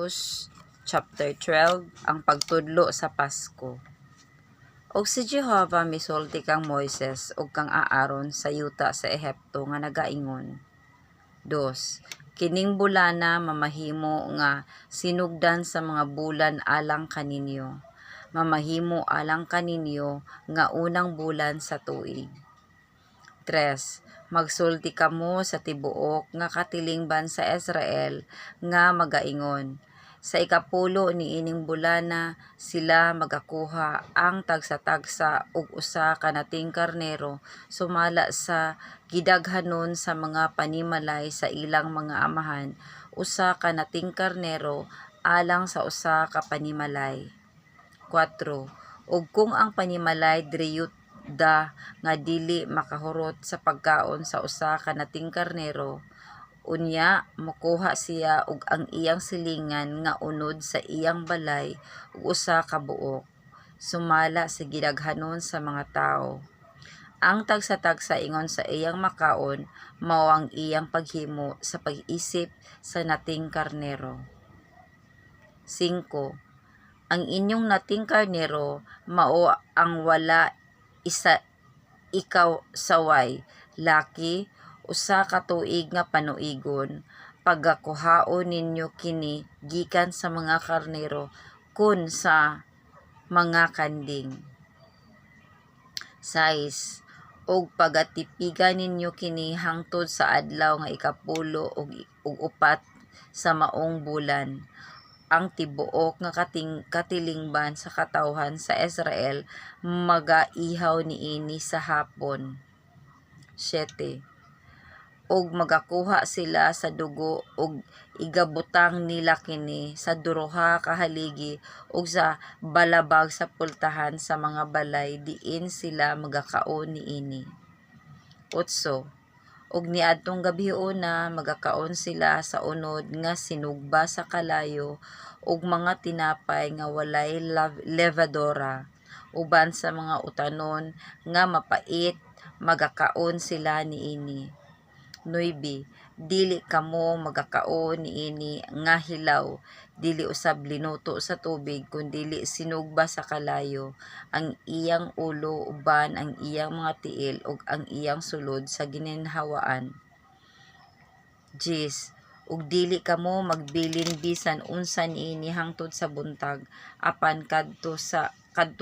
Exodus chapter 12, ang pagtudlo sa Pasko. Og si Jehovah misulti kang Moises ug kang Aaron sa yuta sa Ehipto nga nagaingon. 2. Kining bulana mamahimo nga sinugdan sa mga bulan alang kaninyo. Mamahimo alang kaninyo nga unang bulan sa tuig. 3. Magsulti kamo sa tibuok nga katilingban sa Israel nga magaingon. Sa ikapulo ni ining bulana sila magakuha ang tagsa-tagsa ug usa ka nating karnero sumala sa gidaghanon sa mga panimalay sa ilang mga amahan, usa ka nating karnero alang sa usa ka panimalay. 4. Ug kung ang panimalay driyuda nga dili makahurot sa pagkaon sa usa ka nating karnero, unya mokuha siya og ang iyang silingan nga unod sa iyang balay ug usa ka buok, sumala sa gidaghanon sa mga tawo. Ang tagsa-tagsa ingon sa iyang makaon mao ang iyang paghimo sa pag-isip sa nating karnero. 5. Ang inyong nating karnero mao ang wala ikaw saway, laki, usa ka tuig nga panuigon. Pagakuhaon ninyo kini gikan sa mga karnero kun sa mga kanding. 6. Og pagatipigan ninyo kini hangtod sa adlaw nga ikapulo ug upat sa maong bulan. Ang tibuok nga katilingban sa katawhan sa Israel magaihaw niini sa hapon. 7. Og magakuha sila sa dugo ug igabutang nila kini sa duruha ka haligi ug sa balabag sa pultahan sa mga balay diin sila magakaon niini. 8. Ug niadtong gabiuna magakaon sila sa unod nga sinugba sa kalayo ug mga tinapay nga walay levadora, uban sa mga utanon nga mapait magakaon sila niini. 9. Dili kamo magakaon niini nga hilaw, dili usab linuto sa tubig kundili sinugba sa kalayo, ang iyang ulo uban ang iyang mga tiil ug ang iyang sulod sa gininhawaan. 10. Ug dili kamo magbilin bisan unsa niini hangtod sa buntag, apan kadto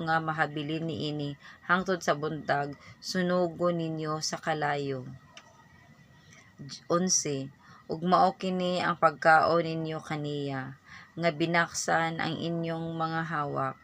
nga mahabilin niini hangtod sa buntag sunugon ninyo sa kalayo. 11. Ug mao kini ang pagkaon ninyo kaniya, nga binaksan ang inyong mga hawak,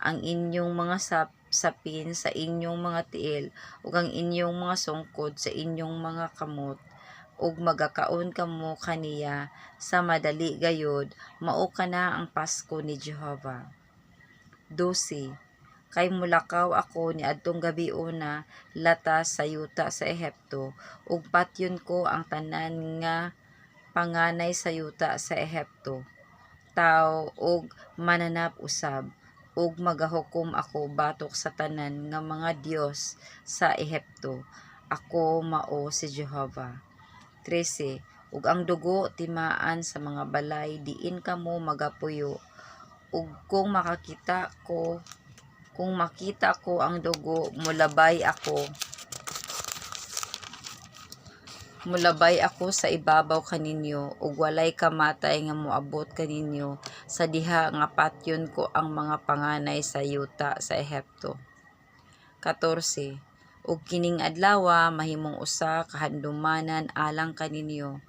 ang inyong mga sapin sa inyong mga tiil, ug ang inyong mga sungkod sa inyong mga kamot, ug magakaon kamo kaniya sa madali gayod, mao kana ang Pasko ni Jehovah. 12. Kay mulakaw ako niadtong gabiuna latas sa yuta sa Ehipto, ug patyon ko ang tanan nga panganay sa yuta sa Ehipto, tawo ug mananap usab, ug magahukom ako batok sa tanan nga mga Dios sa Ehipto. Ako mao si Jehovah. 13. Ug ang dugo timaan sa mga balay diin kamo magapuyo, ug kung makita ko ang dugo, mulabay ako sa ibabaw kaninyo, ug walay kamatay nga moabot kaninyo sa diha nga patyon ko ang mga panganay sa yuta sa Ehipto. 14. Ug kining adlawa mahimong usa ka handumanan alang kaninyo,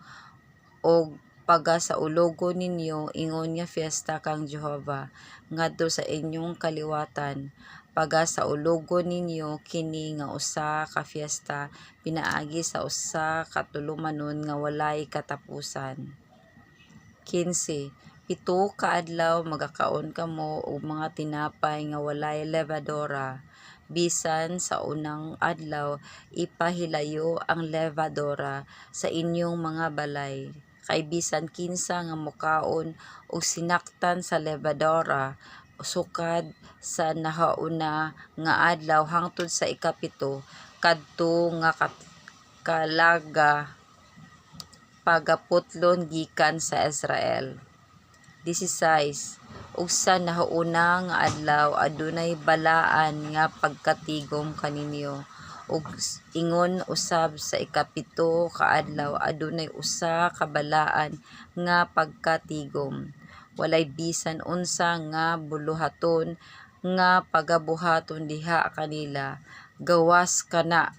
og pagasaulogon ninyo ingon nga fiesta kang Jehovah ngadto sa inyong kaliwatan. Pagasaulogon ninyo kini nga usa ka fiesta pinaagi sa usa ka tulumanon nga walay katapusan. 15. 7 ka adlaw magakaon kamo og mga tinapay nga walay levadora. Bisan sa unang adlaw ipahilayo ang levadora sa inyong mga balay. Kay bisan kinsa nga mokaon og sinaktan sa levadora sukad sa nahauna nga adlaw hangtod sa ikapito kadto nga kalaga pagaputlon gikan sa Israel. 16. Ug sa nahauna nga adlaw adunay balaan nga pagkatigom kaninyo, ug ingon usab sa ikapito ka adlaw adunay usa ka balaan nga pagkatigom. Walay bisan unsa nga buluhaton nga pagabuhaton diha kanila. Gawas kana.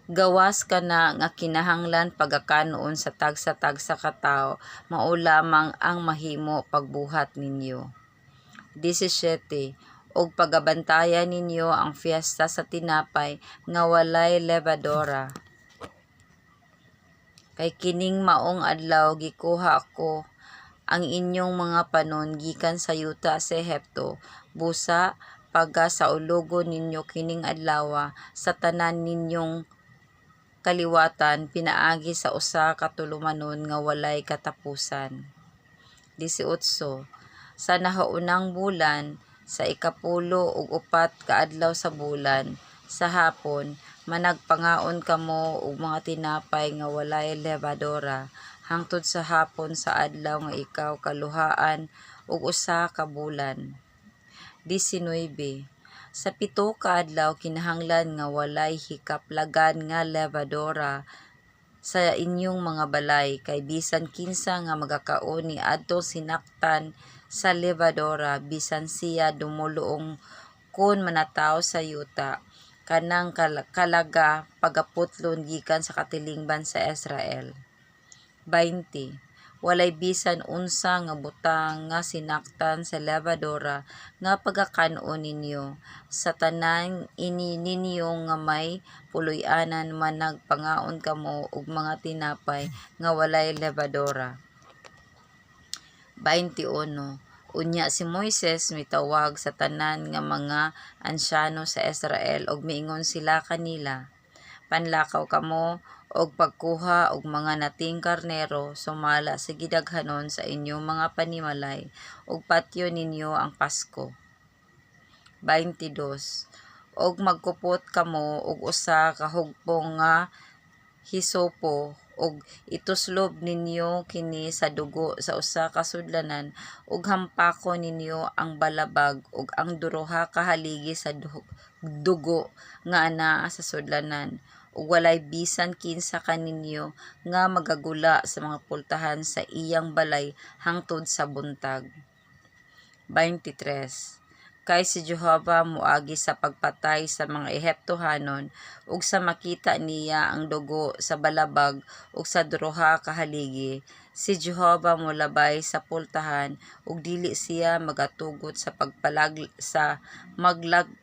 Gawas kana nga kinahanglan pagakanon sa tagsa-tagsa ka tawo, mao lamang ang mahimo pagbuhat ninyo. 17. Og pagabantayan ninyo ang fiesta sa tinapay nga walay lebadora. Kay kining maong adlaw gikuha ko ang inyong mga panon gikan sa yuta sa Ehipto, busa pagka sa ulogon ninyo kining adlaw sa tanan ninyong kaliwatan pinaagi sa usa ka tulumanon nga walay katapusan. 18. Sa nahaunang bulan, sa ikapulo ug upat ka adlaw sa bulan, sa hapon, managpangaon kamo og mga tinapay nga walay lebadora, hangtod sa hapon sa adlaw nga ikaw kaluhaan og usa ka bulan. 19. Sa pito ka adlaw kinahanglan nga walay hikaplagan nga lebadora sa inyong mga balay, kay bisan kinsa nga magakaon ni adto sinaktan sa lebadora bisan siya dumuluong kun manataw sa yuta, kanang kalaga pagaputlon gikan sa katilingban sa Israel. 20. Walay bisan unsa nga butang nga sinaktan sa lebadora nga pagakanon ninyo. Sa tanan ini ninyo nga may puloy-anan managpangaon kamo og mga tinapay nga walay lebadora. 21. Unya si Moises mitawag sa tanan nga mga ansyano sa Israel ug miingon sila kanila, panlakaw kamo og pagkuha og mga nating karnero sumala sa gidaghanon sa inyong mga panimalay ug patyo ninyo ang Pasko. 22. Og magkupot kamo og usa ka hugpong nga hisopo ug ituslob ninyo kini sa dugo sa usa ka sudlanan ug hampakon ninyo ang balabag ug ang duha ka haligi sa dugo nga anaa sa sudlanan, ug walay bisan kinsa kaninyo nga magagula sa mga pultahan sa iyang balay hangtod sa buntag. 23. Kay si Jehova moagi sa pagpatay sa mga Ehiptohanon ug sa makita niya ang dugo sa balabag ug sa duha ka haligi, si Jehova molabay sa pultahan ug dili siya magatugot sa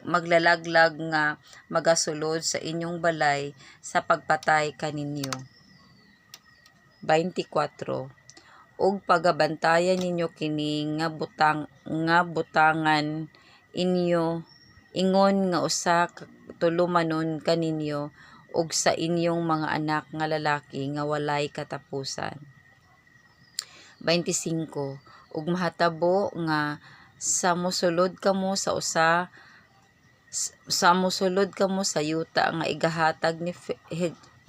maglalaglag nga magasulod sa inyong balay sa pagpatay kaninyo. 24. Ug pagabantayan ninyo kini nga butangan inyo ingon nga usa ka tulumanon kaninyo ug sa inyong mga anak nga lalaki nga walay katapusan. 25. Ug mahatabo nga sa mosulod kamo sa yuta nga igahatag ni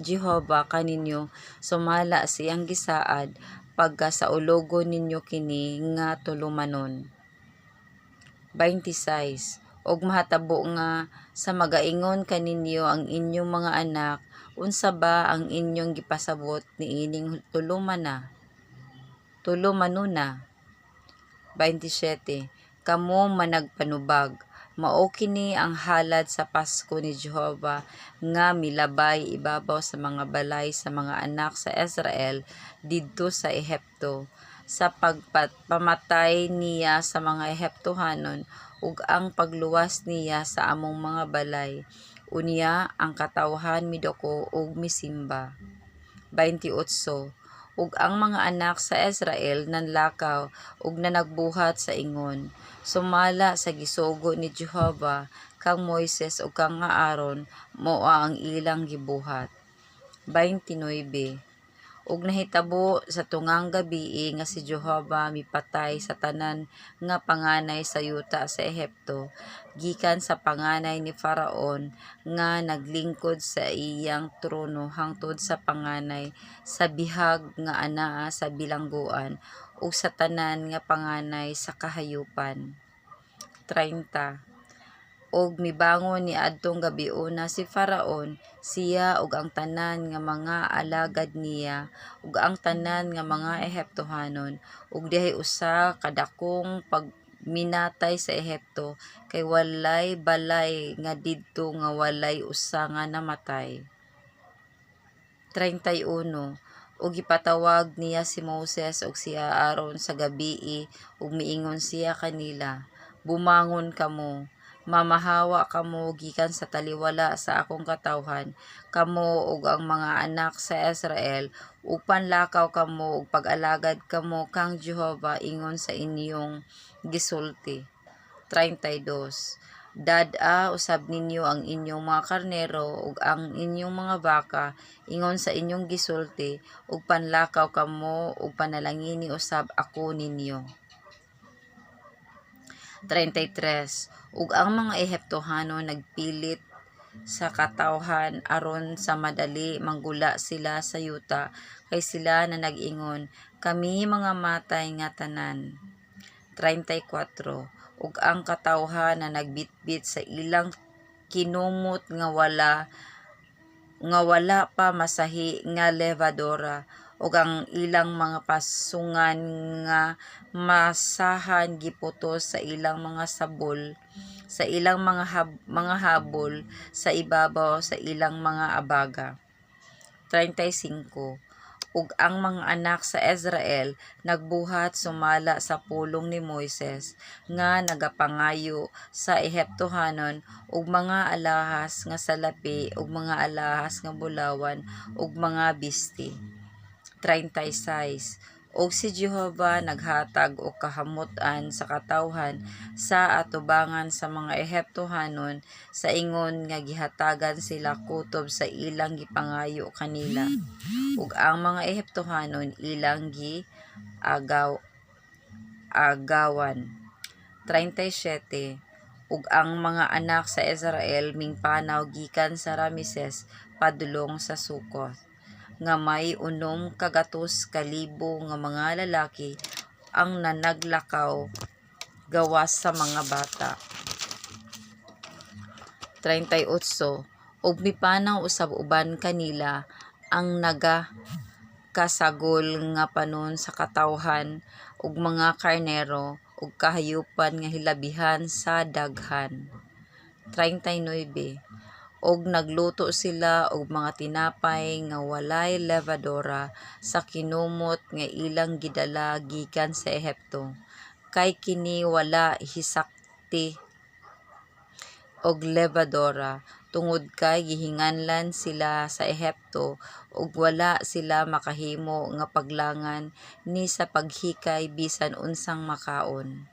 Jehova kaninyo sumala siyang gisaad pagka sa ulogon ninyo kini nga tulumanon. 26. Og mahatabo nga sa magaingon kaninyo ang inyong mga anak, unsa ba ang inyong gipasabot niining tulumanona. 27. Kamo managpanubag, mao kini ang halad sa Pasko ni Jehova nga milabay ibabaw sa mga balay sa mga anak sa Israel didto sa Ehipto, sa pagpamatay niya sa mga Ehiptohanon ug ang pagluwas niya sa among mga balay, unya ang katawhan miduko ug misimba. 28. Ug ang mga anak sa Israel nanlakaw ug nanagbuhat sa ingon, sumala sa gisugo ni Jehova kang Moises ug kang Aaron, mao ang ilang gibuhat. 29. ug nahitabo sa tungang gabii nga si Jehovah mipatay sa tanan nga panganay sa yuta sa Ehipto gikan sa panganay ni Faraon nga naglingkod sa iyang trono hangtod sa panganay sa bihag nga anaa sa bilangguan ug sa tanan nga panganay sa kahayupan. 30. Og mibangon ni adtong gabiuna si Faraon, siya ug ang tanan nga mga alagad niya ug ang tanan nga mga Ehiptohanon ug dihay usa kadakong pagminatay sa Ehipto kay walay balay nga didto nga walay usa nga namatay. 31. Ug gipatawag niya si Moses ug si Aaron sa gabii ug miingon siya kanila, bumangon kamo, mamahawa kamo gikan sa taliwala sa akong katawhan, kamo ug ang mga anak sa Israel, ug panlakaw kamo ug pag-alagad kamo kang Jehovah ingon sa inyong gisulti. 32. Dad-a usab ninyo ang inyong mga karnero ug ang inyong mga baka ingon sa inyong gisulti ug panlakaw kamo ug panalangini usab ako ninyo. 33. Ug ang mga Ehiptohano nagpilit sa katawhan aron sa madali manggula sila sa yuta kay sila na nag-ingon, kami mga matay nga tanan. 34. Ug ang katawhan na nagbitbit sa ilang kinumot nga wala pa masahi nga levadora ug ang ilang mga pasungan nga masahan giputos sa ilang mga sabol sa ilang mga habol sa ibabaw sa ilang mga abaga. 35. Ug ang mga anak sa Israel nagbuhat sumala sa pulong ni Moises nga nagapangayo sa Ehiptohanon ug mga alahas nga salapi ug mga alahas nga bulawan ug mga bisti. 36. Og si Jehovah naghatag og kahamutan sa katawhan sa atubangan sa mga Ehiptohanon sa ingon nga gihatagan sila kutob sa ilang gipangayo kanila ug ang mga Ehiptohanon ilang agawan. 37. Ug ang mga anak sa Israel mingpanaw gikan sa Rameses padulong sa Sukot nga may 6,100 nga mga lalaki ang nanaglakaw gawas sa mga bata. 38. Ug mipanaw usab uban kanila ang nagakasagol nga panon sa katawhan ug mga karnero ug kahayupan nga hilabihan sa daghan. 39. Og nagluto sila og mga tinapay nga walay levadora sa kinumot nga ilang gidala gikan sa Ehipto, kay kini wala hisakti og levadora tungod kay gihinganlan sila sa Ehipto ug wala sila makahimo nga paglangan ni sa paghikay bisan unsang makaon.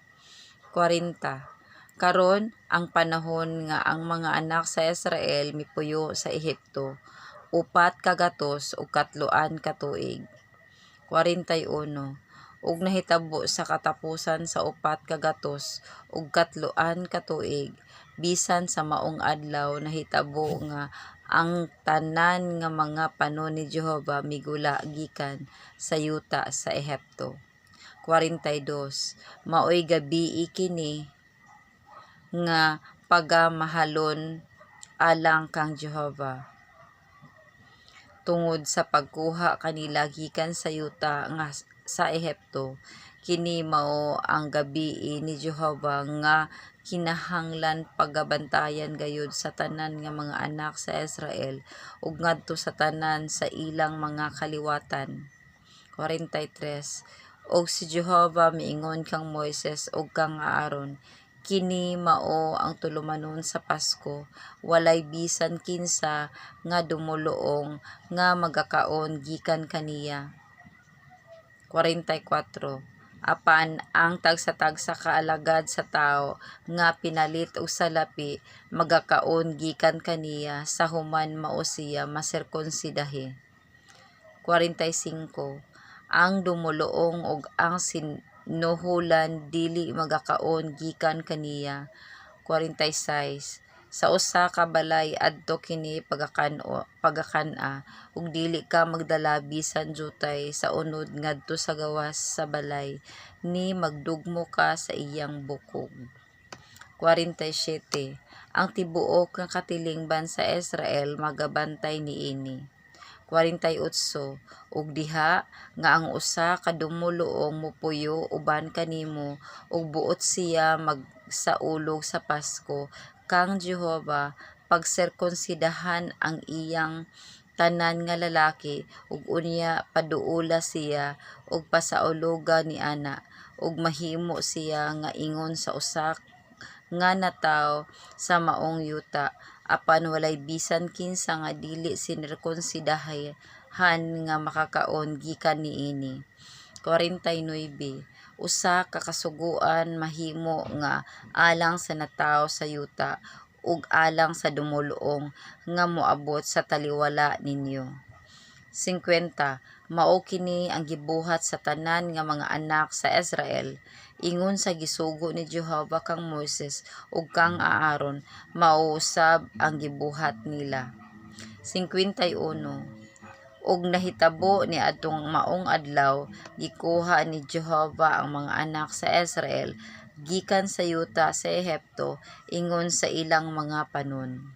40. Karon ang panahon nga ang mga anak sa Israel mipuyo sa Ehipto, 400 ug 3 ka tuig. 41. Ug nahitabo sa katapusan sa 400 ug 3 ka tuig, bisan sa maong adlaw nahitabo nga ang tanan nga mga panon ni Jehovah migula gikan sa yuta sa Ehipto. 42. Maoy gabii kini nga pagamahalon alang kang Jehovah tungod sa pagkuha kanila gikan sa yuta nga sa Ehipto. Kini mao ang gabii ni Jehovah nga kinahanglan pagabantayan gayud sa tanan nga mga anak sa Israel ug ngadto sa tanan sa ilang mga kaliwatan. 43. Og si Jehovah miingon kang Moises ug kang Aaron, kini mao ang tulumanon sa Pasko, walay bisan kinsa nga dumoloong nga magakaon gikan kaniya. 44. Apan ang tagsa-tagsa ka alagad sa tao nga pinalit og salapi magakaon gikan kaniya sa human mao siya masirkonsidahi. 45. Ang dumoloong ug ang sinuhulan dili magakaon gikan kaniya. 46. Sa usa ka balay adto kini pagakana ug dili ka magdala bisan jutay sa unod ngadto sa gawas sa balay ni magdugmo ka sa iyang bukog. 47. Ang tibuok nga katilingban sa Israel magabantay niini. 48. Ug diha nga ang usa ka dumoloong mopuyo uban kanimo ug buot siya magsaulog sa Pasko, kang Jehova pagserkonsidahan ang iyang tanan nga lalaki ug unya paduula siya ug pasauloga ni ana ug mahimo siya nga ingon sa usa nga natawo sa maong yuta apan walay bisan kinsa nga dili sinerkonsidahan nga makakaon gikan niini. 49. Usa ka kasugoan mahimo nga alang sa natawo sa yuta ug alang sa dumoloong nga moabot sa taliwala ninyo. 50. Mao kini ang gibuhat sa tanan nga mga anak sa Israel ingon sa gisugo ni Jehova kang Moises ug kang Aaron, mao usab ang gibuhat nila. 51. Ug nahitabo ni adtong maong adlaw gikuha ni Jehova ang mga anak sa Israel gikan sa yuta sa Ehipto ingon sa ilang mga panon.